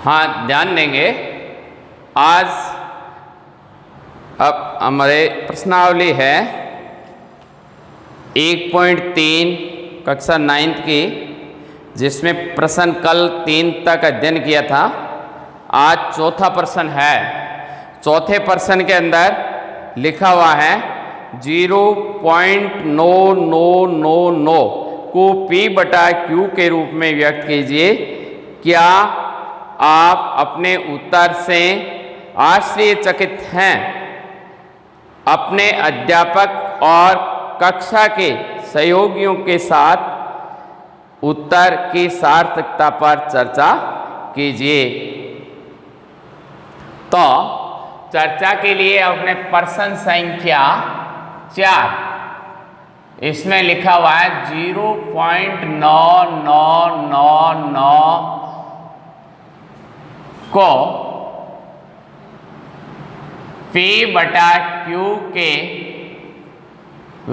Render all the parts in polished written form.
हाँ, ध्यान देंगे। आज अब हमारे प्रश्नावली है 1.3 कक्षा 9th की, जिसमें प्रश्न कल 3 तक अध्ययन किया था। आज चौथा प्रश्न है। चौथे प्रश्न के अंदर लिखा हुआ है 0.9999 को P/Q के रूप में व्यक्त कीजिए। क्या आप अपने उत्तर से आश्चर्यचकित हैं? अपने अध्यापक और कक्षा के सहयोगियों के साथ उत्तर की सार्थकता पर चर्चा कीजिए। तो चर्चा के लिए अपने प्रश्न संख्या 4, इसमें लिखा हुआ है 0.9999 को P/Q के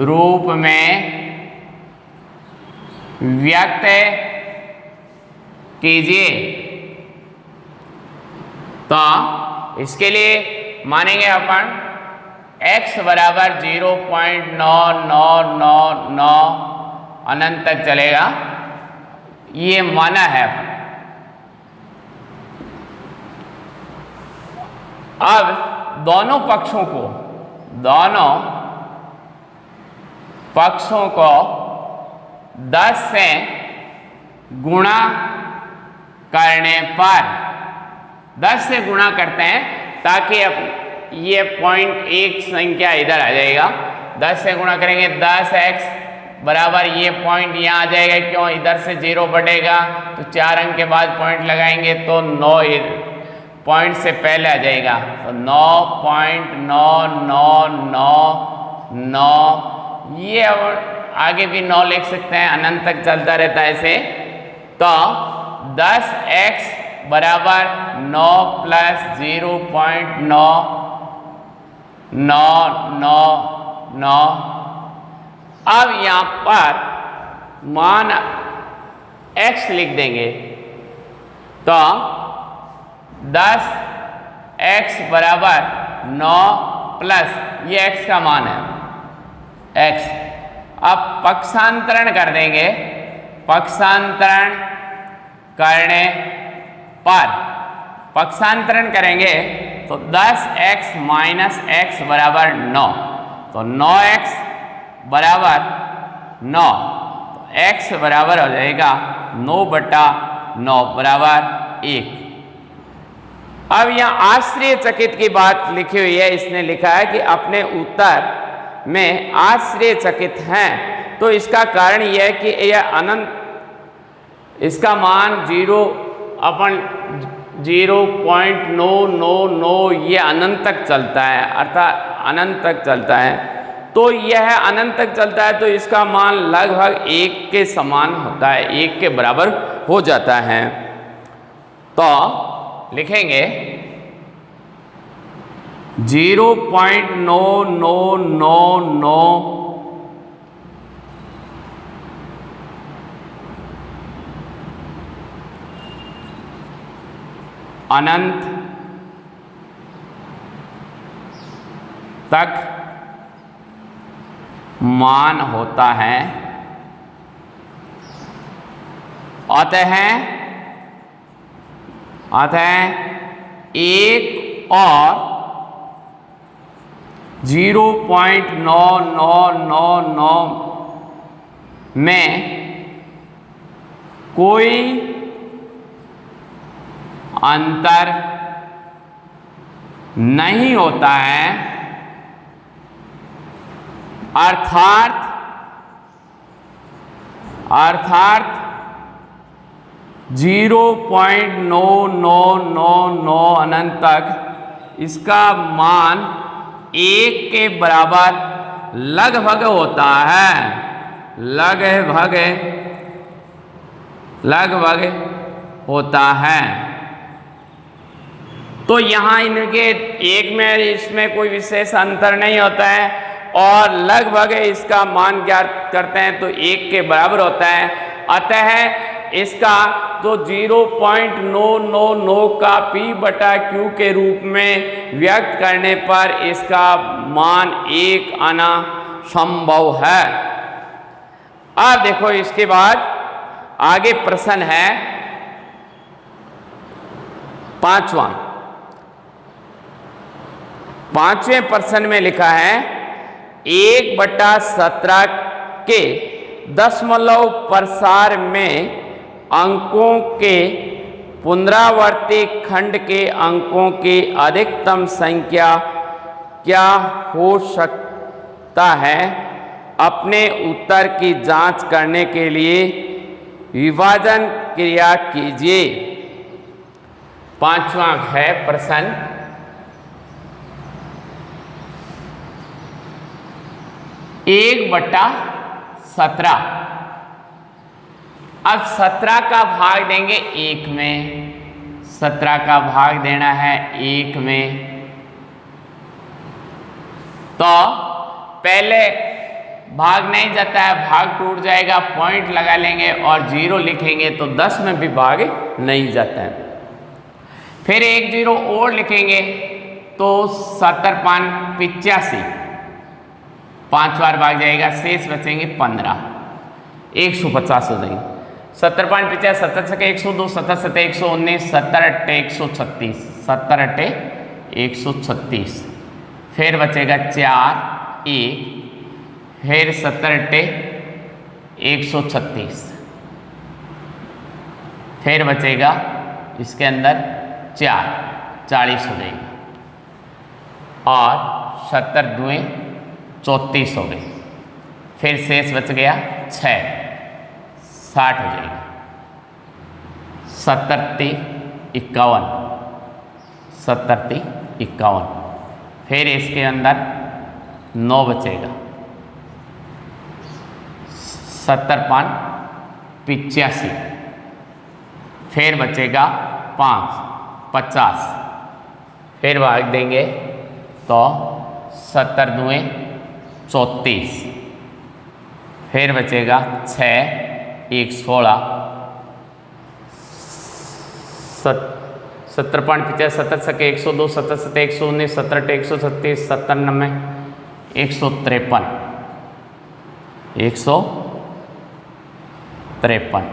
रूप में व्यक्त कीजिए। तो इसके लिए मानेंगे अपन x बराबर 0.9999 अनंत तक चलेगा, ये माना है। अब दोनों पक्षों को 10 से गुणा करने पर 10 से गुणा करते हैं ताकि अब ये 0.1 संख्या इधर आ जाएगा। 10 से गुणा करेंगे 10x बराबर ये पॉइंट यहाँ आ जाएगा। क्यों? इधर से 0 बढ़ेगा तो 4 अंक के बाद पॉइंट लगाएंगे तो 9 पॉइंट से पहले आ जाएगा। तो 9.9999 ये अब आगे भी 9 लिख सकते हैं, अनंत तक चलता रहता है ऐसे। तो 10x बराबर 9 प्लस 0.9999। अब यहाँ पर मान x लिख देंगे। तो 10x बराबर 9 प्लस ये x का मान है x। अब पक्षांतरण कर देंगे। पक्षांतरण करने पर पक्षांतरण करेंगे तो 10x माइनस x बराबर 9। तो 9x बराबर 9, तो x बराबर हो जाएगा 9/9 बराबर 1। अब यहाँ आश्चर्यचकित की बात लिखी हुई है। इसने लिखा है कि अपने उत्तर में आश्चर्यचकित हैं। तो इसका कारण यह है कि यह अनंत, इसका मान 0.999 ये अनंत तक चलता है, अर्थात अनंत तक चलता है। तो यह अनंत तक चलता है तो इसका मान लगभग 1 के समान होता है, 1 के बराबर हो जाता है। तो लिखेंगे 0.999 अनंत तक मान होता है। अतः 1 और 0.9999 में कोई अंतर नहीं होता है, अर्थात 0.9999 अनंत तक इसका मान 1 के बराबर लगभग होता है। लगभग होता है। तो यहाँ इनके एक में इसमें कोई विशेष अंतर नहीं होता है और लगभग इसका मान ज्ञात करते हैं तो 1 के बराबर होता है। अतः इसका तो 0.999 का p/q के रूप में व्यक्त करने पर इसका मान 1 आना संभव है। अब देखो इसके बाद आगे प्रश्न है 5वें प्रश्न में लिखा है 1/17 के दशमलव प्रसार में अंकों के पुनरावर्ती खंड के अंकों की अधिकतम संख्या क्या हो सकता है? अपने उत्तर की जांच करने के लिए विभाजन क्रिया कीजिए। 5वां है प्रश्न 1/17। अब 17 का भाग देंगे 1 में, 17 का भाग देना है 1 में, तो पहले भाग नहीं जाता है, भाग टूट जाएगा, पॉइंट लगा लेंगे और 0 लिखेंगे तो 10 में भी भाग नहीं जाता है। फिर 1 0 और लिखेंगे तो 17×5 = 85, 5 बार भाग जाएगा, शेष बचेंगे 15, 150 हो जाएंगे। 17×5 = 17 102, 17 119, 17 136, 17 136, फिर बचेगा 4 1, फिर 17 136, फिर बचेगा इसके अंदर 4 40 हो जाएगा, और 17 2 34 हो गए, फिर शेष बच गया 6 60 हो जाएगा, 17 51, 17 51, फिर इसके अंदर 9 बचेगा, 17×5 = 85, फिर बचेगा 5 50, फिर भाग देंगे तो 17 2 34, फिर बचेगा 6 1 16, 17×5 = 17 102, 17 119, 17 136, 17 9 153, 153,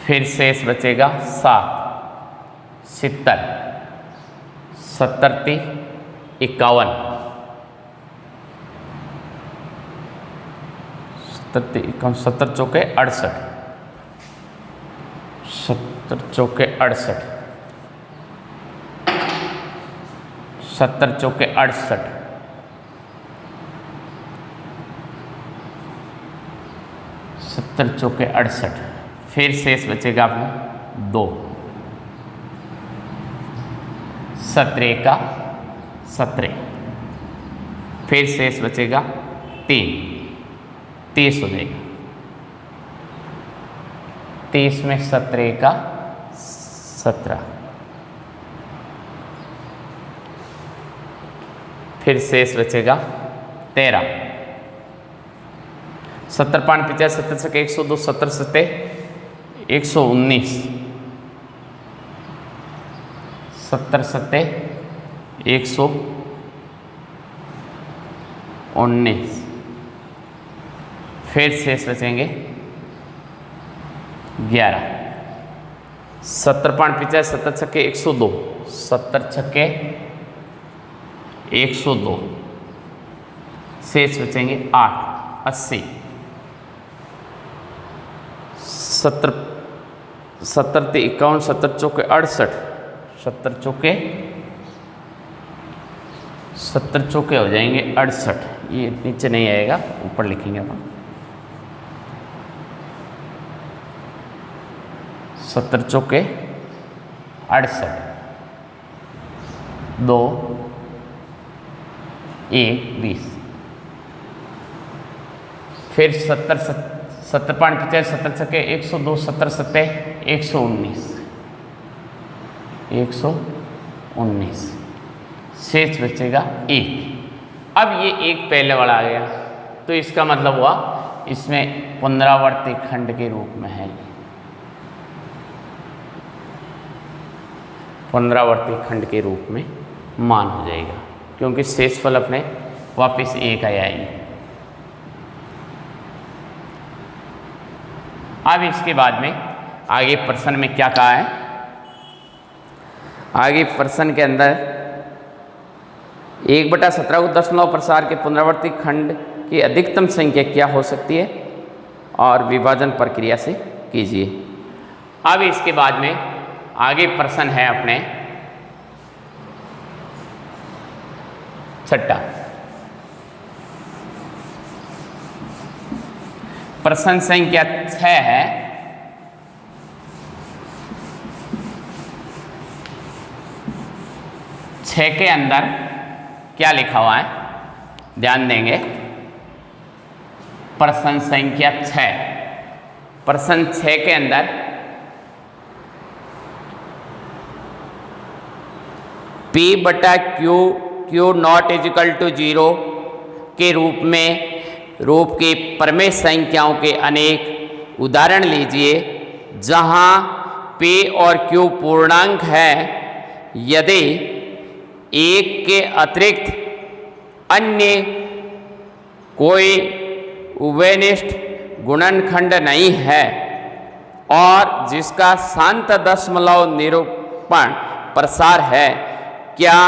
फिर शेष बचेगा 7 70, 17 51, 17 51, 17 चौके 68, 17 चौके 68, 17 चौके 68, 17 चौके 68, फिर शेष बचेगा आपको 2, 17 का 17, फिर शेष बचेगा 3 30 हो जाएगा, 30 में 17 का 17, फिर शेष बचेगा 13, 17×5 = 17 102, 17 7 119, 17 7 119, फिर शेष बचेंगे 11, 17×5 = 17 102, 17 102, शेष बचेंगे 8 80, 17 17 51, 17 चौके 68, 17 चौके 70 चौके हो जाएंगे 68, ये नीचे नहीं आएगा, ऊपर लिखेंगे अपन। 70 चौके 68, 2 1 20, फिर 17×5 = 17 102, 17 7 119, 119, शेष बचेगा 1। अब ये 1 पहले वाला आ गया, तो इसका मतलब हुआ इसमें पुनरावर्ती खंड के रूप में है, पुनरावर्ती खंड के रूप में मान हो जाएगा, क्योंकि शेषफल अपने वापस 1 आया ही। अब इसके बाद में आगे प्रश्न में क्या कहा है, आगे प्रश्न के अंदर 1/17 को दशमलव प्रसार के पुनरावर्ती खंड की अधिकतम संख्या क्या हो सकती है और विभाजन प्रक्रिया से कीजिए। अब इसके बाद में आगे प्रश्न है अपने छठा। प्रश्न संख्या 6 है। छः के अंदर क्या लिखा हुआ है, ध्यान देंगे। प्रश्न संख्या 6, प्रश्न 6 के अंदर P/Q नॉट इजिकल टू 0 के रूप की प्रमेय संख्याओं के अनेक उदाहरण लीजिए जहां P और Q पूर्णांक है। यदि 1 के अतिरिक्त अन्य कोई उभयनिष्ठ गुणनखंड नहीं है और जिसका शांत दशमलव निरूपण प्रसार है, क्या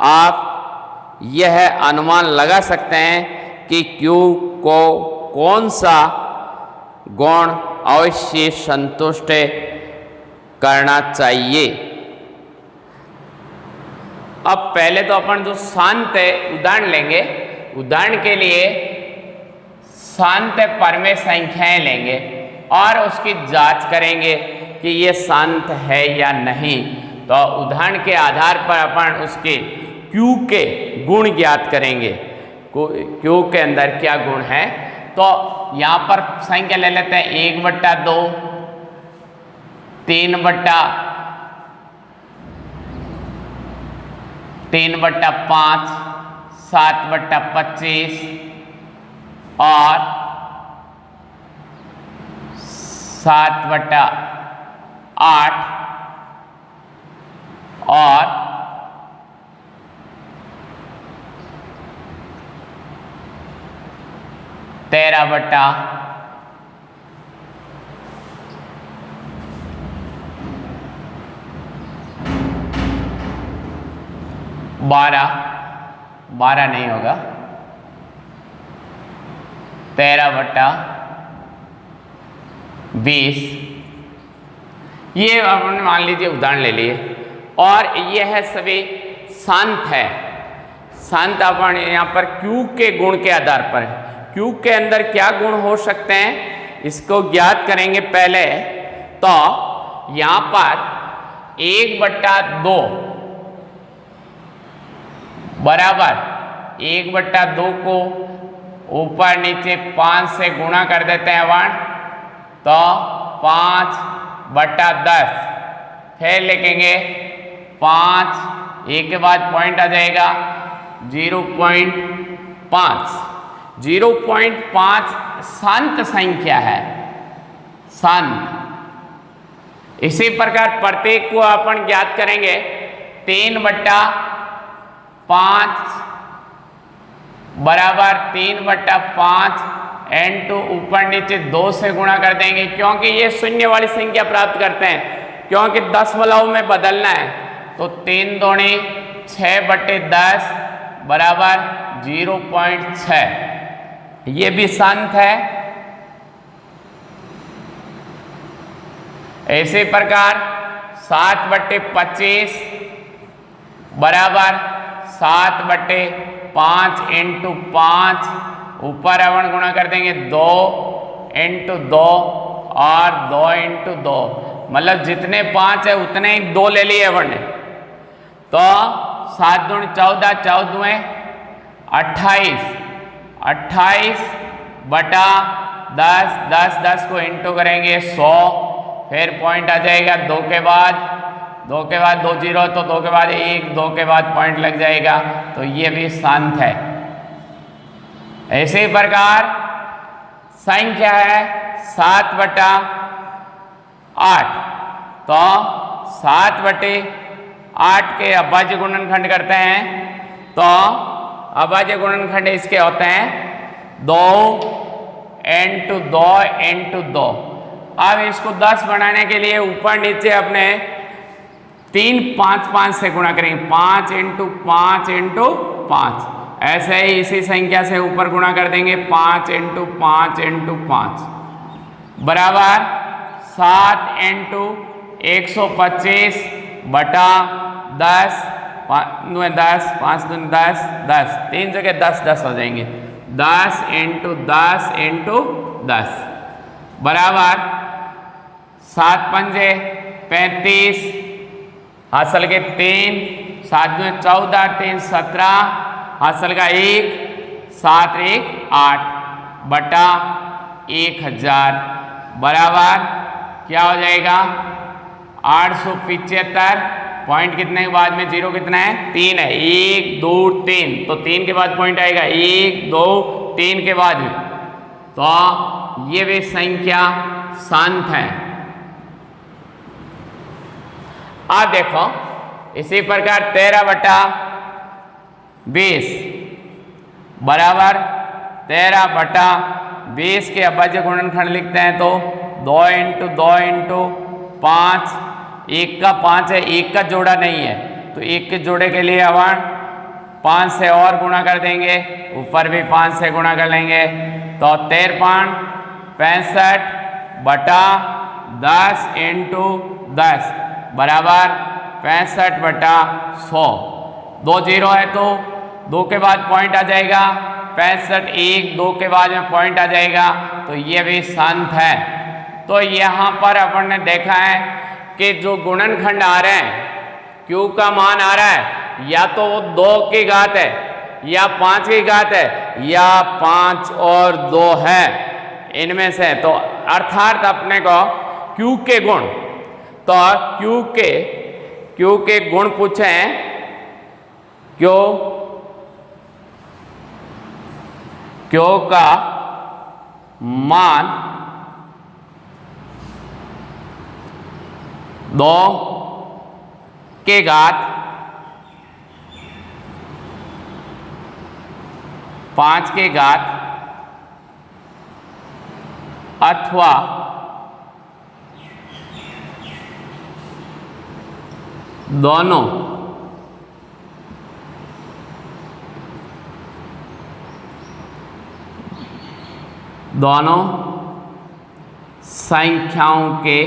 आप यह अनुमान लगा सकते हैं कि Q को कौन सा गुण अवश्य संतुष्ट करना चाहिए। अब पहले तो अपन जो शांत उदाहरण लेंगे, उदाहरण के लिए शांत परमेय संख्याएं लेंगे और उसकी जांच करेंगे कि ये शांत है या नहीं। तो उदाहरण के आधार पर अपन उसके Q के गुण ज्ञात करेंगे, Q के अंदर क्या गुण है। तो यहाँ पर संख्या ले लेते हैं 1/2, 3/5, 7/25 और 7/8 और 13/12 नहीं होगा, 13/20। ये आपने मान लीजिए उदाहरण ले लिए और यह सभी शांत है। शांत अपन यहाँ पर Q के गुण के आधार पर, Q के अंदर क्या गुण हो सकते हैं इसको ज्ञात करेंगे। पहले तो यहाँ पर 1/2 बराबर 1/2 को ऊपर नीचे 5 से गुणा कर देते हैं अपन, तो 5/10। फिर लिखेंगे 5, एक के बाद पॉइंट आ जाएगा 0.5। 0.5 शांत संख्या है, शांत। इसी प्रकार प्रत्येक को अपन ज्ञात करेंगे 3/5 बराबर 3/5 n2 ऊपर नीचे 2 से गुणा कर देंगे, क्योंकि ये शून्य वाली संख्या प्राप्त करते हैं, क्योंकि दशमलव में बदलना है। तो 3 दूनी 6/10 बराबर 0.6, ये भी शांत है। इसी प्रकार 7/25 बराबर 7/5 × 5 ऊपर अपन गुणा कर देंगे 2 × 2 और 2 × 2, मतलब जितने 5 है उतने ही 2 ले लिए अपन ने। तो 7 दूनी 14, 14 दूए 28, 28/10, 10 को इंटू करेंगे 100, फिर पॉइंट आ जाएगा 2 के बाद 2 0, तो 2 के बाद 1, 2 के बाद पॉइंट लग जाएगा, तो ये भी शांत है। इसी प्रकार संख्या है 7/8, तो 7/8 8 के अभाज्य गुणनखंड करते हैं तो अभाज्य गुणनखंड इसके होते हैं 2 into 2 into 2। अब इसको 10 बनाने के लिए ऊपर नीचे अपने 3 5 5 से गुणा करेंगे, 5 into 5 into 5। ऐसे ही इसी संख्या से ऊपर गुणा कर देंगे, 5 into 5 into 5 बराबर 7 into 125 बटा 10, 10 5 10 10 3 जगह 10 10 हो जाएंगे, 10 into 10 into 10 बराबर 7 पंजे 35, हासिल के 3, 7 में 14 3 17, हासिल का 1, 7 1 8 बटा 1000 बराबर क्या हो जाएगा 875। पॉइंट कितने के बाद में जीरो कितना है 3 है, 1 2 3 तो 3 के बाद पॉइंट आएगा, 1 2 3 के बाद में, तो ये भी संख्या शांत है। आप देखो इसी प्रकार 13 बटा 20 बराबर 13 बटा 20 के अभाज्य गुणनखंड लिखते हैं तो 2 into 2 into 5, 1 का 5 है, 1 का जोड़ा नहीं है तो 1 के जोड़े के लिए अपन 5 से और गुणा कर देंगे, ऊपर भी 5 से गुणा कर लेंगे तो 13 65 बटा 10 into 10 बराबर 65 बटा 100। 2 0 है तो 2 के बाद पॉइंट आ जाएगा, 65 1 2 के बाद में पॉइंट आ जाएगा तो ये भी शांत है। तो यहाँ पर अपन ने देखा है कि जो गुणनखंड आ रहे हैं Q का मान आ रहा है या तो वो 2 की घात है या 5 की घात है या 5 और 2 है, इनमें से तो अर्थात अपने को Q के गुण, तो Q के गुण पूछे Q का मान 2 के घात 5 के घात अथवा दोनों संख्याओं के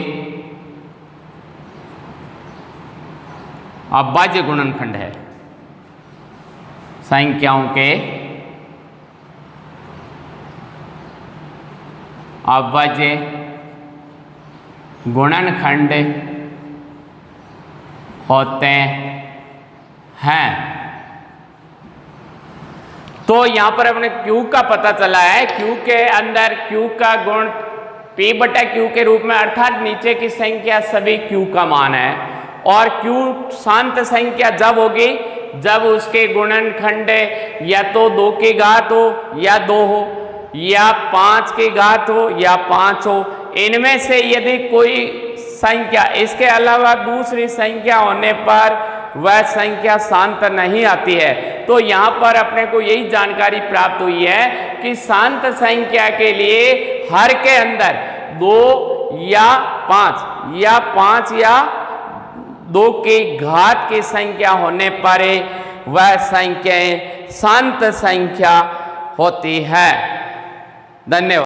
अभाज्य गुणनखंड है, संख्याओं के अभाज्य गुणनखंड होते हैं। तो यहां पर अपने Q का पता चला है, Q के अंदर Q का गुण P बटा Q के रूप में, अर्थात नीचे की संख्या सभी Q का मान है और Q शांत संख्या जब होगी जब उसके गुणनखंड या तो 2 की घात हो या 2 हो या 5 की घात हो या 5 हो, इनमें से यदि कोई संख्या इसके अलावा दूसरी संख्या होने पर वह संख्या शांत नहीं आती है। तो यहाँ पर अपने को यही जानकारी प्राप्त हुई है कि शांत संख्या के लिए हर के अंदर 2 या 5 या 5 या 2 की घात की संख्या होने पर वह संख्याएं शांत संख्या होती है। धन्यवाद।